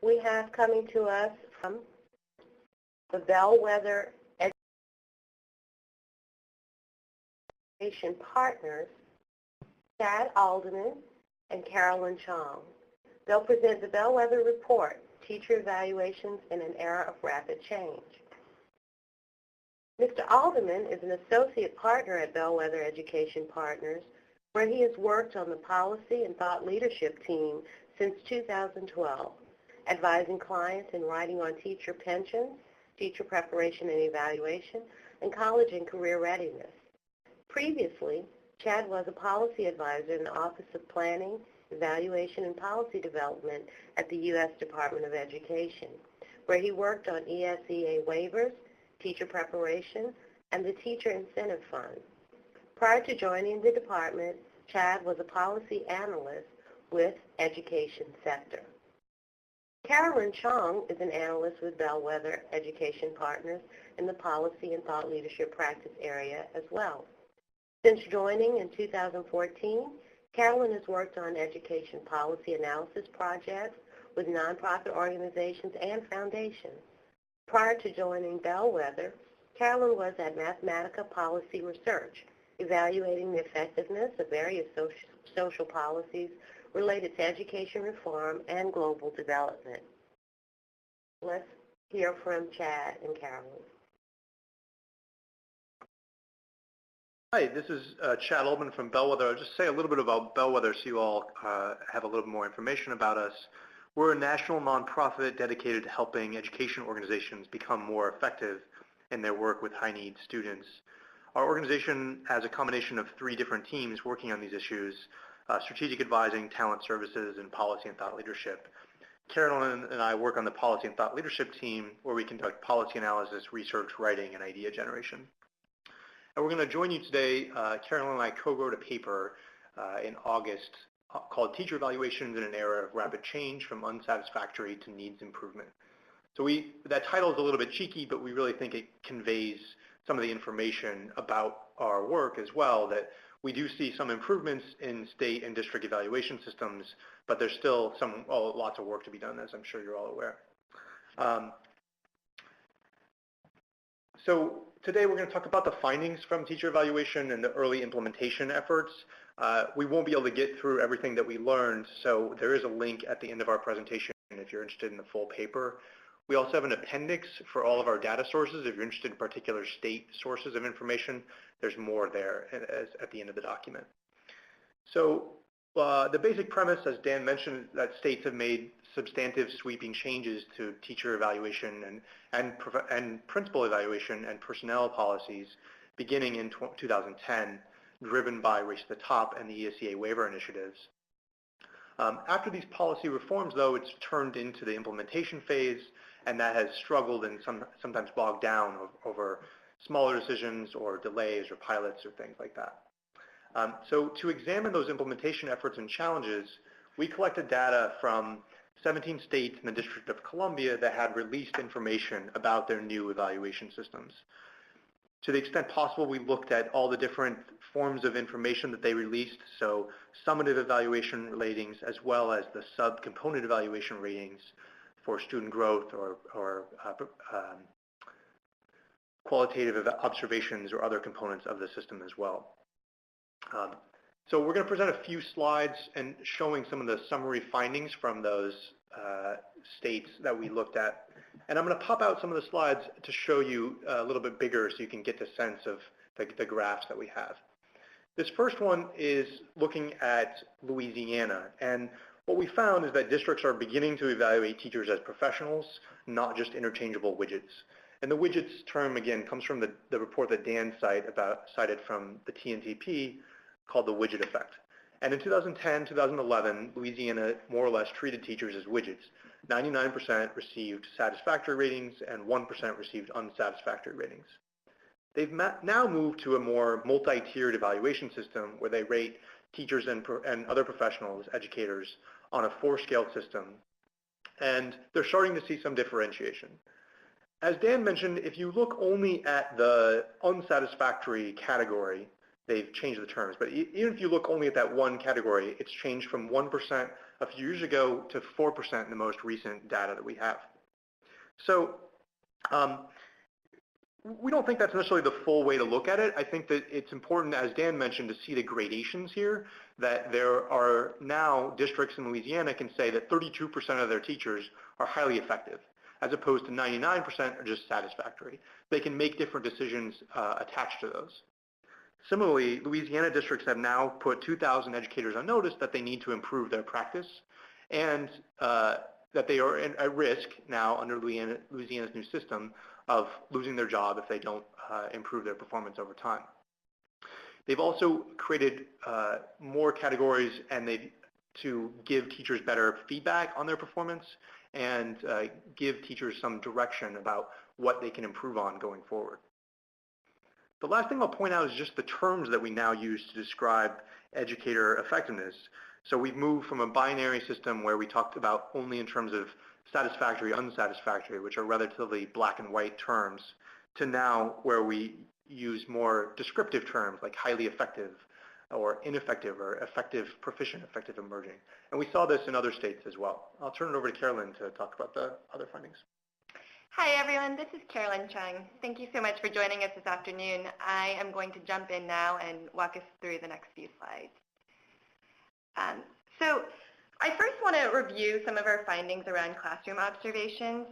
we have coming to us from the Bellwether Education Partners, Chad Aldeman and Carolyn Chuong. They'll present the Bellwether Report, Teacher Evaluations in an Era of Rapid Change. Mr. Aldeman is an associate partner at Bellwether Education Partners, where he has worked on the policy and thought leadership team since 2012, advising clients in writing on teacher pensions, teacher preparation and evaluation, and college and career readiness. Previously, Chad was a policy advisor in the Office of Planning, Evaluation, and Policy Development at the U.S. Department of Education, where he worked on ESEA waivers, teacher preparation, and the Teacher Incentive Fund. Prior to joining the department, Chad was a policy analyst with Education Sector. Carolyn Chuong is an analyst with Bellwether Education Partners in the policy and thought leadership practice area as well. Since joining in 2014, Carolyn has worked on education policy analysis projects with nonprofit organizations and foundations. Prior to joining Bellwether, Carolyn was at Mathematica Policy Research, evaluating the effectiveness of various social policies related to education reform and global development. Let's hear from Chad and Carolyn. Hi, this is Chad Aldeman from Bellwether. I'll just say a little bit about Bellwether so you all have a little more information about us. We're a national nonprofit dedicated to helping education organizations become more effective in their work with high-need students. Our organization has a combination of 3 different teams working on these issues: strategic advising, talent services, and policy and thought leadership. Carolyn and I work on the policy and thought leadership team, where we conduct policy analysis, research, writing, and idea generation. And we're going to join you today. Carolyn and I co-wrote a paper in August called Teacher Evaluations in an Era of Rapid Change, from Unsatisfactory to Needs Improvement. So that title is a little bit cheeky, but we really think it conveys some of the information about our work as well, that we do see some improvements in state and district evaluation systems, but there's still lots of work to be done, as I'm sure you're all aware. So today we're going to talk about the findings from teacher evaluation and the early implementation efforts. We won't be able to get through everything that we learned, so there is a link at the end of our presentation if you're interested in the full paper. We also have an appendix for all of our data sources. If you're interested in particular state sources of information, there's more there at the end of the document. So the basic premise, as Dan mentioned, that states have made substantive sweeping changes to teacher evaluation and principal evaluation and personnel policies beginning in 2010, driven by Race to the Top and the ESEA waiver initiatives. After these policy reforms, though, it's turned into the implementation phase, and that has struggled and sometimes bogged down over smaller decisions or delays or pilots or things like that. So to examine those implementation efforts and challenges, we collected data from 17 states and the District of Columbia that had released information about their new evaluation systems. To the extent possible, we looked at all the different forms of information that they released, so summative evaluation ratings as well as the sub-component evaluation ratings for student growth or qualitative observations or other components of the system as well. So we're going to present a few slides and showing some of the summary findings from those states that we looked at. And I'm going to pop out some of the slides to show you a little bit bigger so you can get the sense of the graphs that we have. This first one is looking at Louisiana. And what we found is that districts are beginning to evaluate teachers as professionals, not just interchangeable widgets. And the widgets term, again, comes from the report that Dan cited from the TNTP called the widget effect. And in 2010, 2011, Louisiana more or less treated teachers as widgets. 99% received satisfactory ratings and 1% received unsatisfactory ratings. They've now moved to a more multi-tiered evaluation system where they rate teachers and other professionals, educators, on a 4-scale system. And they're starting to see some differentiation. As Dan mentioned, if you look only at the unsatisfactory category, they've changed the terms. But even if you look only at that one category, it's changed from 1% a few years ago to 4% in the most recent data that we have. So we don't think that's necessarily the full way to look at it. I think that it's important, as Dan mentioned, to see the gradations here, that there are now districts in Louisiana can say that 32% of their teachers are highly effective, as opposed to 99% are just satisfactory. They can make different decisions attached to those. Similarly, Louisiana districts have now put 2,000 educators on notice that they need to improve their practice, and that they are at risk now under Louisiana's new system of losing their job if they don't improve their performance over time. They've also created more categories to give teachers better feedback on their performance and give teachers some direction about what they can improve on going forward. The last thing I'll point out is just the terms that we now use to describe educator effectiveness. So we've moved from a binary system where we talked about only in terms of satisfactory, unsatisfactory, which are relatively black and white terms, to now where we use more descriptive terms like highly effective or ineffective or effective, proficient, effective, emerging. And we saw this in other states as well. I'll turn it over to Carolyn to talk about the other findings. Hi everyone, this is Carolyn Chuong. Thank you so much for joining us this afternoon. I am going to jump in now and walk us through the next few slides. So I first want to review some of our findings around classroom observations.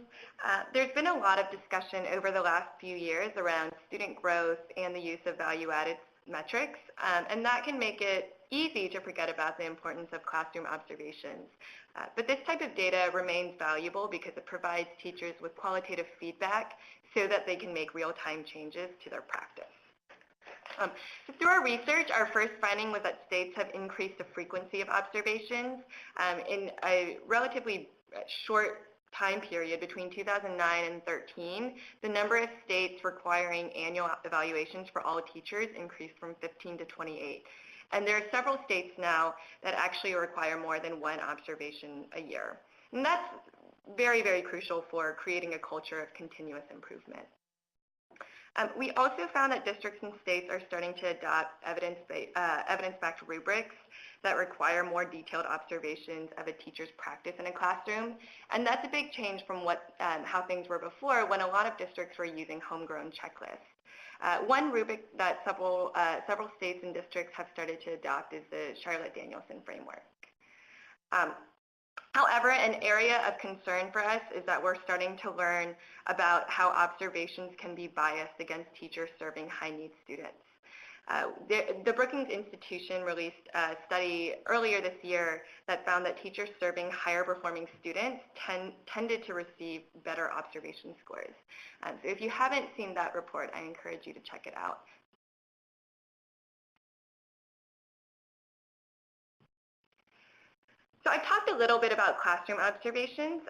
There's been a lot of discussion over the last few years around student growth and the use of value-added metrics, and that can make it easy to forget about the importance of classroom observations. But this type of data remains valuable because it provides teachers with qualitative feedback so that they can make real-time changes to their practice. So through our research, our first finding was that states have increased the frequency of observations. In a relatively short time period between 2009 and 2013, the number of states requiring annual evaluations for all teachers increased from 15 to 28. And there are several states now that actually require more than one observation a year. And that's very, very crucial for creating a culture of continuous improvement. We also found that districts and states are starting to adopt evidence-backed rubrics that require more detailed observations of a teacher's practice in a classroom. And that's a big change from how things were before, when a lot of districts were using homegrown checklists. One rubric that several states and districts have started to adopt is the Charlotte-Danielson framework. However, an area of concern for us is that we're starting to learn about how observations can be biased against teachers serving high-need students. The Brookings Institution released a study earlier this year that found that teachers serving higher-performing students tended to receive better observation scores. So if you haven't seen that report, I encourage you to check it out. So I talked a little bit about classroom observations,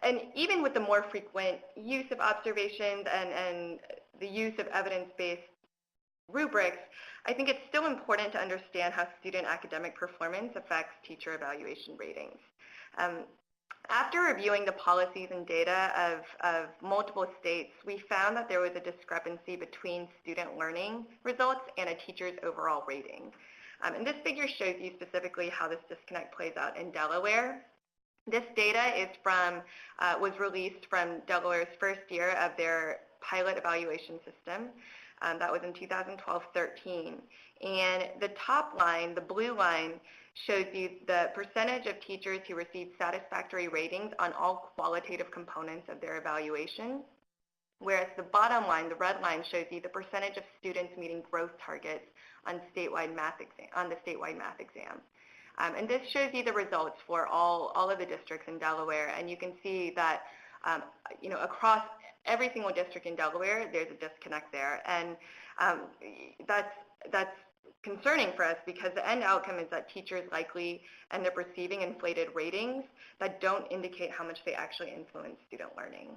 and even with the more frequent use of observations and the use of evidence-based rubrics, I think it's still important to understand how student academic performance affects teacher evaluation ratings. After reviewing the policies and data of multiple states, we found that there was a discrepancy between student learning results and a teacher's overall rating. And this figure shows you specifically how this disconnect plays out in Delaware. This data is was released from Delaware's first year of their pilot evaluation system. That was in 2012-13. And the top line, the blue line, shows you the percentage of teachers who received satisfactory ratings on all qualitative components of their evaluation, whereas the bottom line, the red line, shows you the percentage of students meeting growth targets on the statewide math exam. And this shows you the results for all of the districts in Delaware, and you can see that across every single district in Delaware, there's a disconnect there, and that's concerning for us because the end outcome is that teachers likely end up receiving inflated ratings that don't indicate how much they actually influence student learning.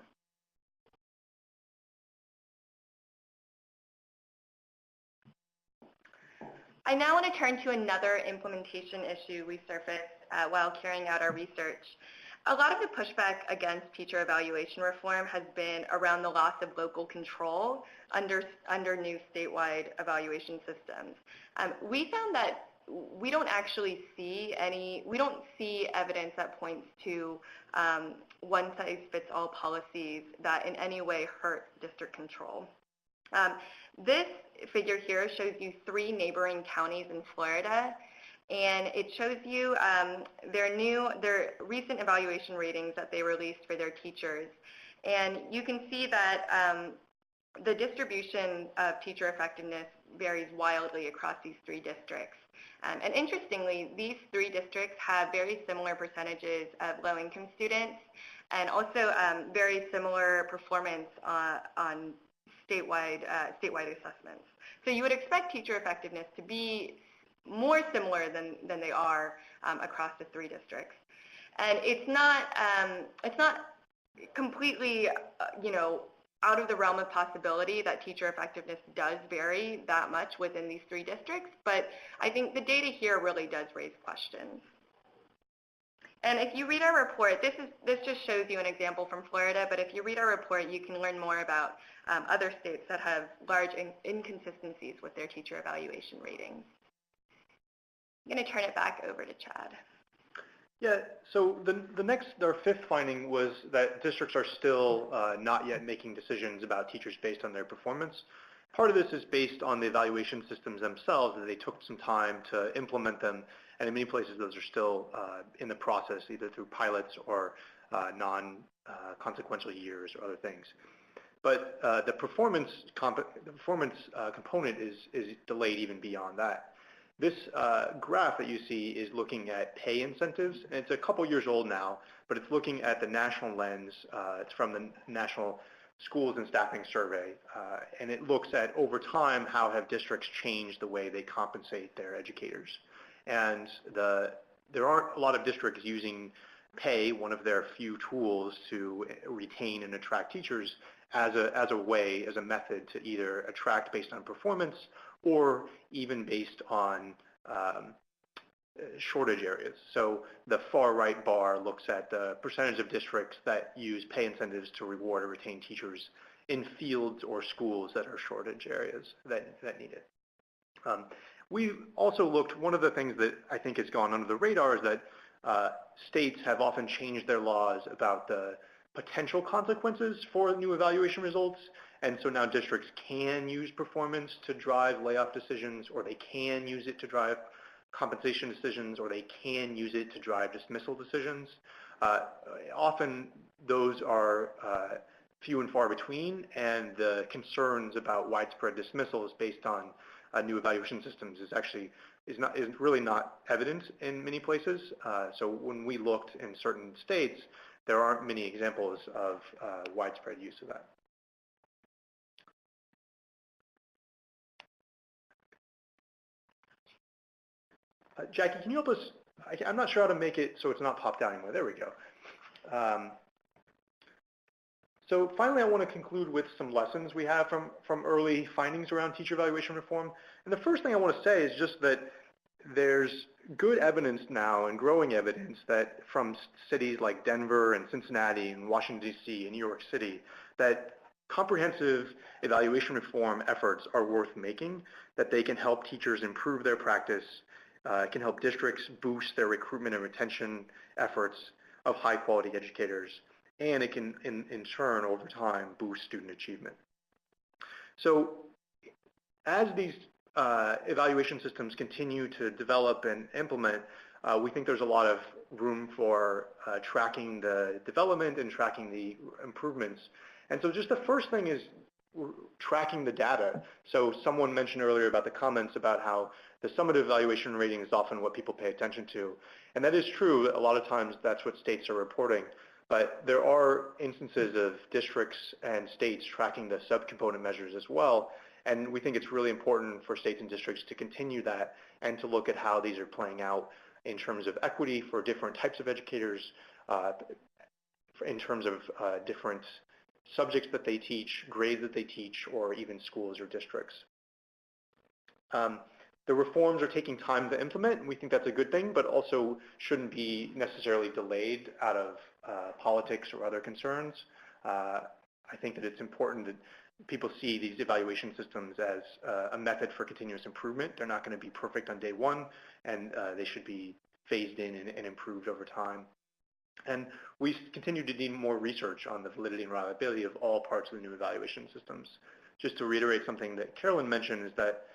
I now want to turn to another implementation issue we surfaced while carrying out our research. A lot of the pushback against teacher evaluation reform has been around the loss of local control under new statewide evaluation systems. We found that we don't actually see evidence that points to one-size-fits-all policies that in any way hurt district control. This figure here shows you 3 neighboring counties in Florida, and it shows you their recent evaluation ratings that they released for their teachers. And you can see that the distribution of teacher effectiveness varies wildly across these 3 districts. And interestingly, these 3 districts have very similar percentages of low-income students and also very similar performance on statewide assessments. So you would expect teacher effectiveness to be more similar than they are across the 3 districts. And it's not completely, out of the realm of possibility that teacher effectiveness does vary that much within these 3 districts, but I think the data here really does raise questions. And if you read our report, this just shows you an example from Florida, but if you read our report, you can learn more about other states that have large inconsistencies with their teacher evaluation ratings. I'm going to turn it back over to Chad. Yeah, so our 5th finding was that districts are still not yet making decisions about teachers based on their performance. Part of this is based on the evaluation systems themselves, that they took some time to implement them, and in many places those are still in the process, either through pilots or non-consequential years or other things. But the performance component is delayed even beyond that. This graph that you see is looking at pay incentives, and it's a couple years old now, but it's looking at the national lens. It's from the National Schools and Staffing Survey, and it looks at, over time, how have districts changed the way they compensate their educators. And there aren't a lot of districts using pay, one of their few tools to retain and attract teachers, as a method to either attract based on performance or even based on shortage areas. So the far right bar looks at the percentage of districts that use pay incentives to reward or retain teachers in fields or schools that are shortage areas that need it. We've also looked, one of the things that I think has gone under the radar is that states have often changed their laws about the potential consequences for new evaluation results. And so now districts can use performance to drive layoff decisions, or they can use it to drive compensation decisions, or they can use it to drive dismissal decisions. Often those are few and far between, and the concerns about widespread dismissals based on new evaluation systems is really not evident in many places. So when we looked in certain states, there aren't many examples of widespread use of that. Jackie, can you help us? I'm not sure how to make it so it's not popped out anymore. There we go. So finally, I want to conclude with some lessons we have from early findings around teacher evaluation reform. And the first thing I want to say is just that there's good evidence now and growing evidence that from cities like Denver and Cincinnati and Washington, D.C. and New York City, that comprehensive evaluation reform efforts are worth making, that they can help teachers improve their practice, can help districts boost their recruitment and retention efforts of high-quality educators, and it can, in turn, over time, boost student achievement. So as these evaluation systems continue to develop and implement, we think there's a lot of room for tracking the development and tracking the improvements. And so just the first thing is tracking the data. So someone mentioned earlier about the comments about how the summative evaluation rating is often what people pay attention to. And that is true. A lot of times that's what states are reporting. But there are instances of districts and states tracking the subcomponent measures as well. And we think it's really important for states and districts to continue that and to look at how these are playing out in terms of equity for different types of educators, in terms of different subjects that they teach, grades that they teach, or even schools or districts. The reforms are taking time to implement, and we think that's a good thing, but also shouldn't be necessarily delayed out of politics or other concerns. I think that it's important that people see these evaluation systems as a method for continuous improvement. They're not going to be perfect on day one, and they should be phased in and improved over time. And we continue to need more research on the validity and reliability of all parts of the new evaluation systems. Just to reiterate something that Carolyn mentioned is that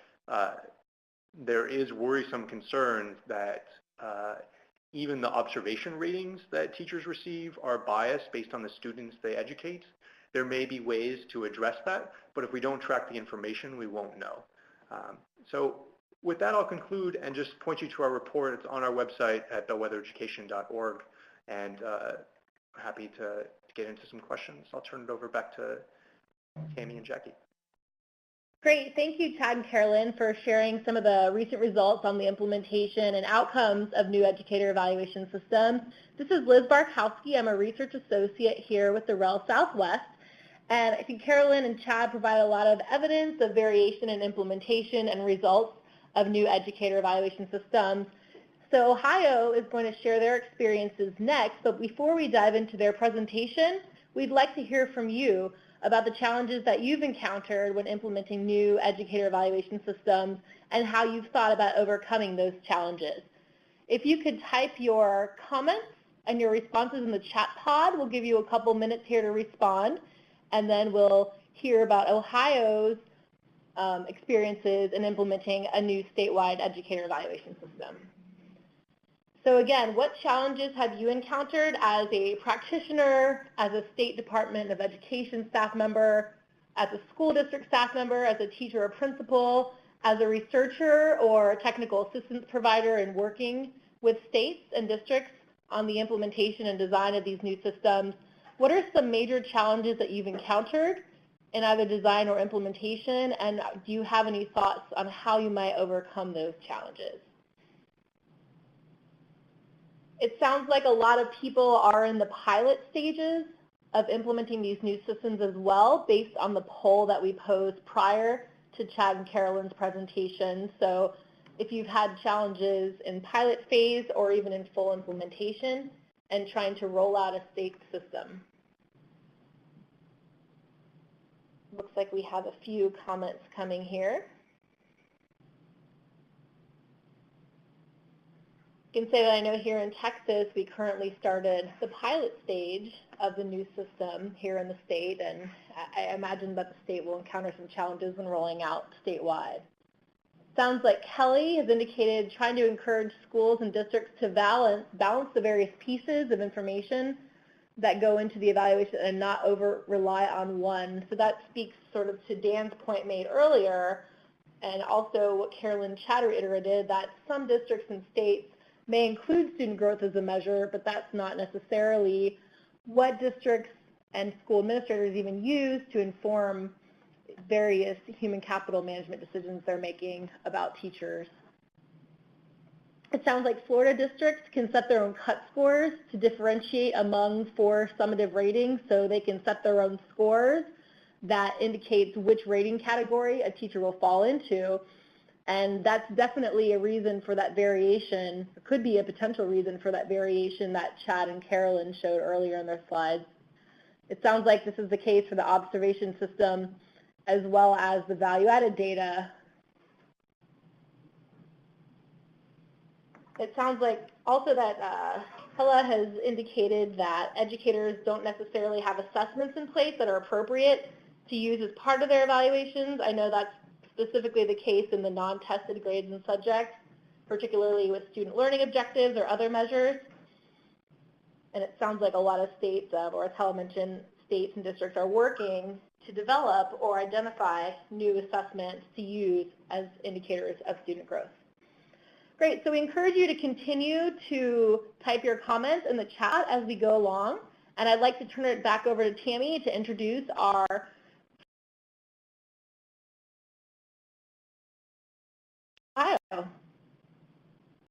there is worrisome concern that even the observation ratings that teachers receive are biased based on the students they educate. There may be ways to address that, but if we don't track the information, we won't know. So with that, I'll conclude and just point you to our report. It's on our website at bellwethereducation.org, and happy to get into some questions. I'll turn it over back to Tammy and Jackie. Great. Thank you, Chad and Carolyn, for sharing some of the recent results on the implementation and outcomes of new educator evaluation systems. This is Liz Barkowski. I'm a research associate here with the REL Southwest. And I think Carolyn and Chad provide a lot of evidence of variation in implementation and results of new educator evaluation systems. So Ohio is going to share their experiences next, but before we dive into their presentation, we'd like to hear from you about the challenges that you've encountered when implementing new educator evaluation systems and how you've thought about overcoming those challenges. If you could type your comments and your responses in the chat pod, we'll give you a couple minutes here to respond, and then we'll hear about Ohio's experiences in implementing a new statewide educator evaluation system. So again, what challenges have you encountered as a practitioner, as a State Department of Education staff member, as a school district staff member, as a teacher or principal, as a researcher or technical assistance provider in working with states and districts on the implementation and design of these new systems? What are some major challenges that you've encountered in either design or implementation, and do you have any thoughts on how you might overcome those challenges? It sounds like a lot of people are in the pilot stages of implementing these new systems as well, based on the poll that we posed prior to Chad and Carolyn's presentation. So if you've had challenges in pilot phase or even in full implementation and trying to roll out a state system. Looks like we have a few comments coming here. I can say that I know here in Texas, we currently started the pilot stage of the new system here in the state, and I imagine that the state will encounter some challenges when rolling out statewide. Sounds like Kelly has indicated trying to encourage schools and districts to balance the various pieces of information that go into the evaluation and not over-rely on one. So that speaks sort of to Dan's point made earlier, and also what Carolyn and Chad reiterated, that some districts and states may include student growth as a measure, but that's not necessarily what districts and school administrators even use to inform various human capital management decisions they're making about teachers. It sounds like Florida districts can set their own cut scores to differentiate among 4 summative ratings, so they can set their own scores that indicates which rating category a teacher will fall into. And that's definitely a reason for that variation, or could be a potential reason for that variation that Chad and Carolyn showed earlier in their slides. It sounds like this is the case for the observation system as well as the value-added data. It sounds like also that Hella has indicated that educators don't necessarily have assessments in place that are appropriate to use as part of their evaluations. I know that's specifically the case in the non-tested grades and subjects, particularly with student learning objectives or other measures. And it sounds like a lot of states, or as Helen mentioned, states and districts are working to develop or identify new assessments to use as indicators of student growth. Great, so we encourage you to continue to type your comments in the chat as we go along. And I'd like to turn it back over to Tammy to introduce our Ohio.